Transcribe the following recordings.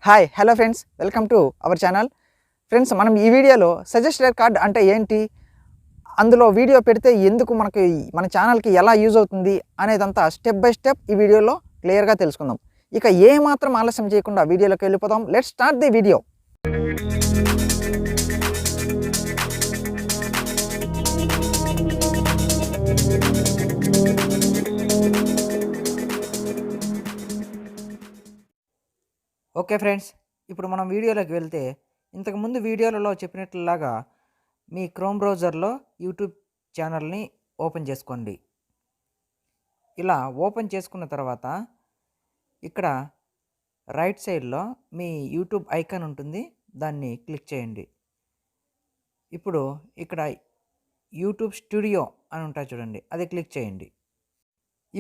Hi hello friends, welcome to our channel. Friends, మనం ఈ వీడియోలో సజెస్టెడ్ కార్డ్ అంటే ఏంటి, అందులో వీడియో పెడితే ఎందుకు మనకి మన ఛానల్కి ఎలా యూజ్ అవుతుంది అనేదంతా స్టెప్ బై స్టెప్ ఈ వీడియోలో క్లియర్గా తెలుసుకుందాం. ఇక ఏమాత్రం ఆలస్యం చేయకుండా వీడియోలోకి వెళ్ళిపోదాం. Let's start the video. Okay friends, ఇప్పుడు మనం వీడియోలోకి వెళ్తే ఇంతకుముందు వీడియోలలో చెప్పినట్లులాగా మీ క్రోమ్ బ్రౌజర్లో యూట్యూబ్ ఛానల్ని ఓపెన్ చేసుకోండి. ఇలా ఓపెన్ చేసుకున్న తర్వాత ఇక్కడ రైట్ సైడ్లో మీ యూట్యూబ్ ఐకాన్ ఉంటుంది, దాన్ని క్లిక్ చేయండి. ఇప్పుడు ఇక్కడ యూట్యూబ్ స్టూడియో అని ఉంటుంది చూడండి, అది క్లిక్ చేయండి.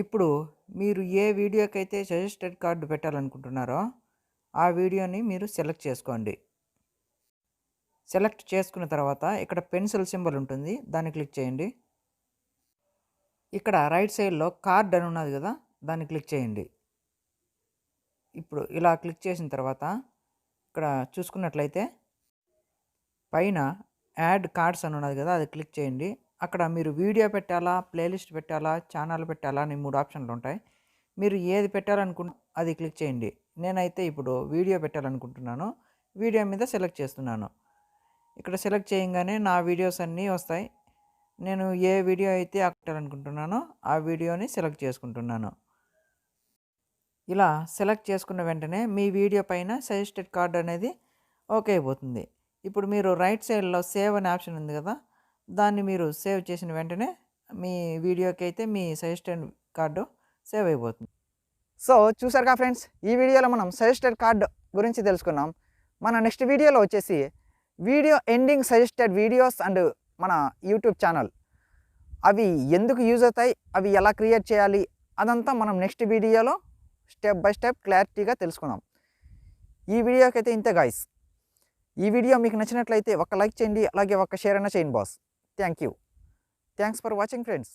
ఇప్పుడు మీరు ఏ వీడియోకైతే సజెస్టెడ్ కార్డు పెట్టాలనుకుంటున్నారో ఆ వీడియోని మీరు సెలెక్ట్ చేసుకోండి. సెలెక్ట్ చేసుకున్న తర్వాత ఇక్కడ పెన్సిల్ సింబల్ ఉంటుంది, దాన్ని క్లిక్ చేయండి. ఇక్కడ రైట్ సైడ్లో కార్డ్ అని ఉన్నది కదా, దాన్ని క్లిక్ చేయండి. ఇప్పుడు ఇలా క్లిక్ చేసిన తర్వాత ఇక్కడ చూసుకున్నట్లయితే పైన యాడ్ కార్డ్స్ అని ఉన్నది కదా, అది క్లిక్ చేయండి. అక్కడ మీరు వీడియో పెట్టాలా, ప్లేలిస్ట్ పెట్టాలా, ఛానల్ పెట్టాలా అని 3 ఆప్షన్లు ఉంటాయి. మీరు ఏది పెట్టాలనుకుంటే అది క్లిక్ చేయండి. నేనైతే ఇప్పుడు వీడియో పెట్టాలనుకుంటున్నాను, వీడియో మీద సెలెక్ట్ చేస్తున్నాను. ఇక్కడ సెలెక్ట్ చేయగానే నా వీడియోస్ అన్నీ వస్తాయి. నేను ఏ వీడియో అయితే పెట్టాలనుకుంటున్నానో ఆ వీడియోని సెలెక్ట్ చేసుకుంటున్నాను. ఇలా సెలెక్ట్ చేసుకున్న వెంటనే మీ వీడియో పైన సజెస్టెడ్ కార్డ్ అనేది ఓకే అయిపోతుంది. ఇప్పుడు మీరు రైట్ సైడ్లో సేవ్ అనే ఆప్షన్ ఉంది కదా, దాన్ని మీరు సేవ్ చేసిన వెంటనే మీ వీడియోకి అయితే మీ సజెస్టెడ్ కార్డు సేవ్ అయిపోతుంది. సో చూసారుగా ఫ్రెండ్స్, ఈ వీడియోలో మనం సజెస్టెడ్ కార్డ్ గురించి తెలుసుకున్నాం. మన నెక్స్ట్ వీడియోలో వచ్చేసి video ending suggested videos and మన యూట్యూబ్ ఛానల్ అవి ఎందుకు యూజ్ అవుతాయి, అవి ఎలా క్రియేట్ చేయాలి, అదంతా మనం నెక్స్ట్ వీడియోలో స్టెప్ బై స్టెప్ క్లారిటీగా తెలుసుకుందాం. ఈ వీడియోకి అయితే ఇంతే గాయ్స్. ఈ వీడియో మీకు నచ్చినట్లయితే ఒక లైక్ చేయండి, అలాగే ఒక షేర్ అయినా చేయండి boss. Thanks for watching friends.